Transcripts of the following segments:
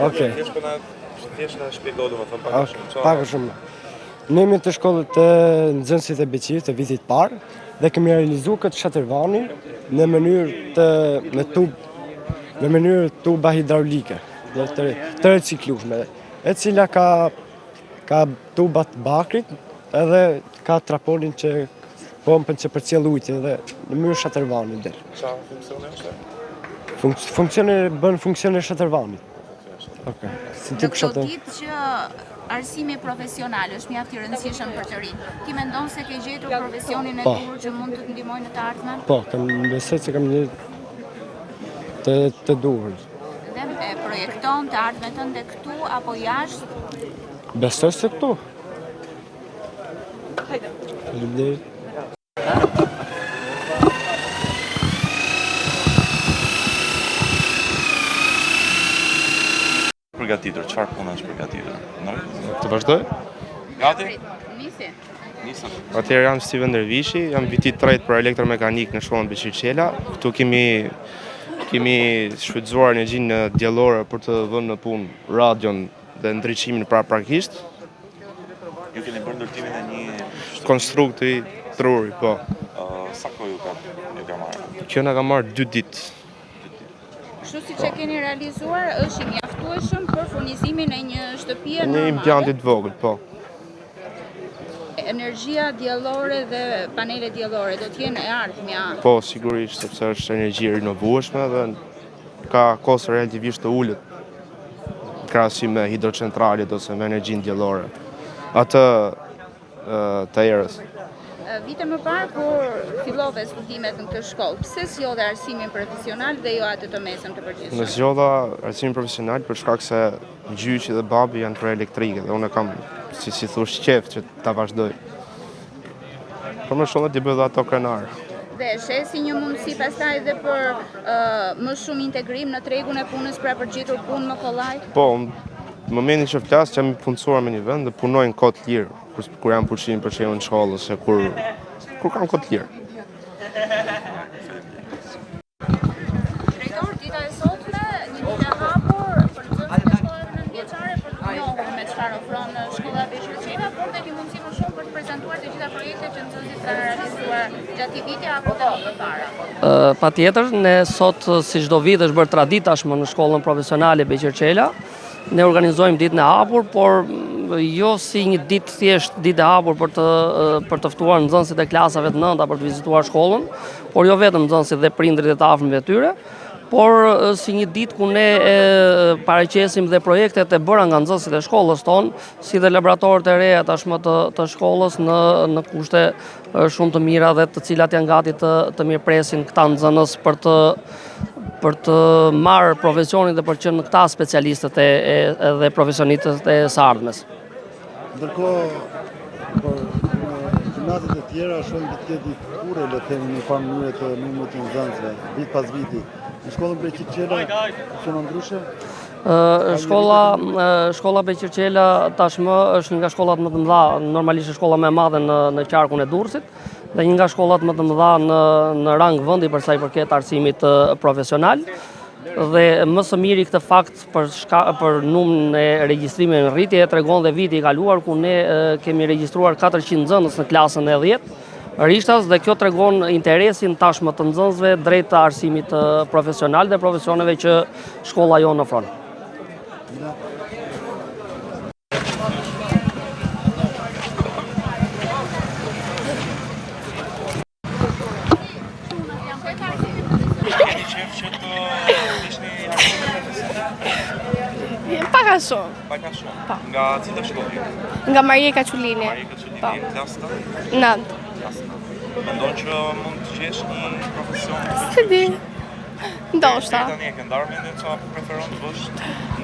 Okej. Thjesht na shpjego domethënë Pak a shumë. Ne jemi të shkollës të nxënësit e BQ të vitit parë dhe kemi realizuar këtë shatërvani në mënyrë tuba hidraulike dhe të reciklueshme, e cila ka tubat bakrit edhe ka traponin që pompën që përcjell ujin dhe në mënyrë shatërvani del. Çfarë funksione është? Funksione bën funksione shatërvanit. Okay. Në këto ditë që arsimi profesional është mjaft i rëndësishëm për të rinj, ti mendon se ke gjetur profesionin e duhur që mund të të ndihmojë në të ardhmen? Po, besoj se kam gjetur të duhur. Dhe e projekton të ardhmen tënde këtu apo jashtë? Besoj se këtu. Faleminderit. Përgatitur, çfarë puna është përgatitur? Të vazhdoj? Gati? Nisi. Nisëm. Atëherë jam Steven Dervishi, jam viti 3 për elektromekanik në shkollën Beqirçela. Këtu kemi shfrytzuar energjinë diellore për të vënë në punë radion dhe ndriçimin paraprakisht. Ju keni bërë ndërtimin e një Konstrukti truri, po. sa kohë ju ka marrë? Kjo na ka marrë 2 ditë. Kështu siç e keni realizuar, është i mjaftueshëm për furnizimin e një shtëpie Një normale. implanti të vogël, po. Energjia diellore dhe panele diellore do të jenë e ardhmja. Po, sigurisht, sepse është energji e rinovueshme dhe ka kostë relativisht të ulët në krahasim me hidrocentralet ose me energjinë diellore. Atë të erës. Vite më parë, kur fillove studimet në këtë shkollë, pse zgjodhe arsimin profesional dhe jo atë të mesëm të përgjithshëm? Në zgjodha arsimin profesional për shkak se gjyqi dhe babi janë për elektrike dhe unë kam, si thush, qef që ta vazhdoj. Por më shumë t'i bëj dhe ato krenar. Dhe shesi një mundësi pastaj dhe për më shumë integrim në tregun e punës pra përgjitur punë më kollaj? Po, në momentin që flas, jam i punësuar me një vend dhe punoj në kohë të lirë, kur jam pushim për shembull në shkollë ose kur kam kohë të lirë. Drejtor, dita e sotme, një ditë e hapur për nxënësit e shkollave nëntëvjeçare për të njohur me çfarë ofron shkolla Beqirçela, por dhe një mundësi më shumë për të prezantuar të gjitha projektet që nxënësit kanë realizuar gjatë këtij viti apo të më parë. Patjetër, ne sot si çdo vit është bërë traditë tashmë në shkollën profesionale Beqirçela. Ne organizojmë ditën e hapur, por jo si një ditë thjesht ditë e hapur për të ftuar nxënësit e klasave të nënta për të vizituar shkollën, por jo vetëm nxënësit dhe prindrit e të afërmit e tyre, por si një ditë ku ne paraqesim dhe projektet e bëra nga nxënësit e shkollës tonë, si dhe laboratorët e reja tashmë të shkollës në kushte shumë të mira dhe të cilat janë gati të mirëpresin këta nxënës për të marrë profesionin dhe për që në këta specialistët dhe profesionistët e së ardhmes. Ndërkohë, për gjimnatet e tjera shumë të tjetë i kure, le themi në farë mënyre të numrit të nxënësve, vit pas viti. Në shkollën Beqirqela që në ndryshe? Shkolla Beqirqela tashmë është një nga shkollat më të mëdha, normalisht shkolla më e madhe në qarkun e Durrësit, dhe një nga shkollat më të mëdha në rang vendi për sa i përket arsimit profesional. Dhe më së miri këtë fakt për numrin e regjistrimit në rritje tregon dhe viti i kaluar ku ne kemi regjistruar 400 nxënës në klasën e 10 rishtas, dhe kjo tregon interesin tashmë të nxënësve drejt të arsimit profesional dhe profesioneve që shkolla jonë ofron. Paka shumë. Paka shumë. Nga cila shkollë? Nga Marjeka Qulini. Klasë të? 9. Mendon që mund të gjesh një profesion? Si di. Ndoshta. Tani e ke ndarë mendjen çfarë preferon të bësh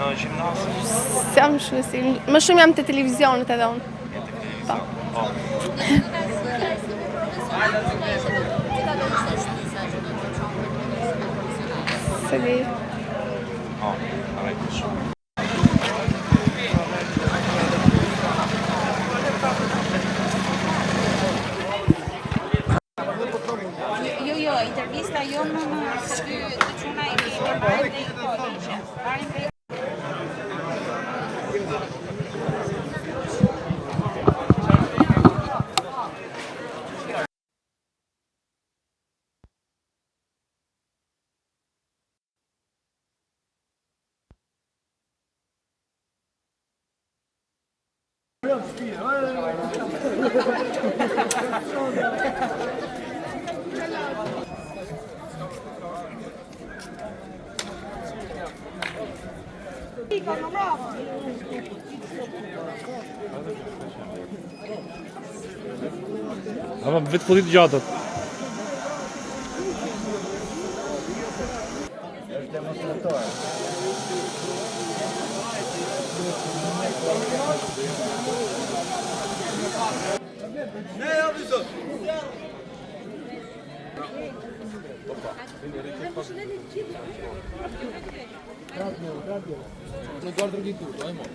në gjimnaz? Jam shumë si. Më shumë jam te televizionit edhe unë. Po. Si di. Po, shumë. Jo, intervista jo më se dy të çuna i kemi marrë dhe i kohë. Ama vetë po ditë gjatët. Não guarda aqui tudo, vai, irmão.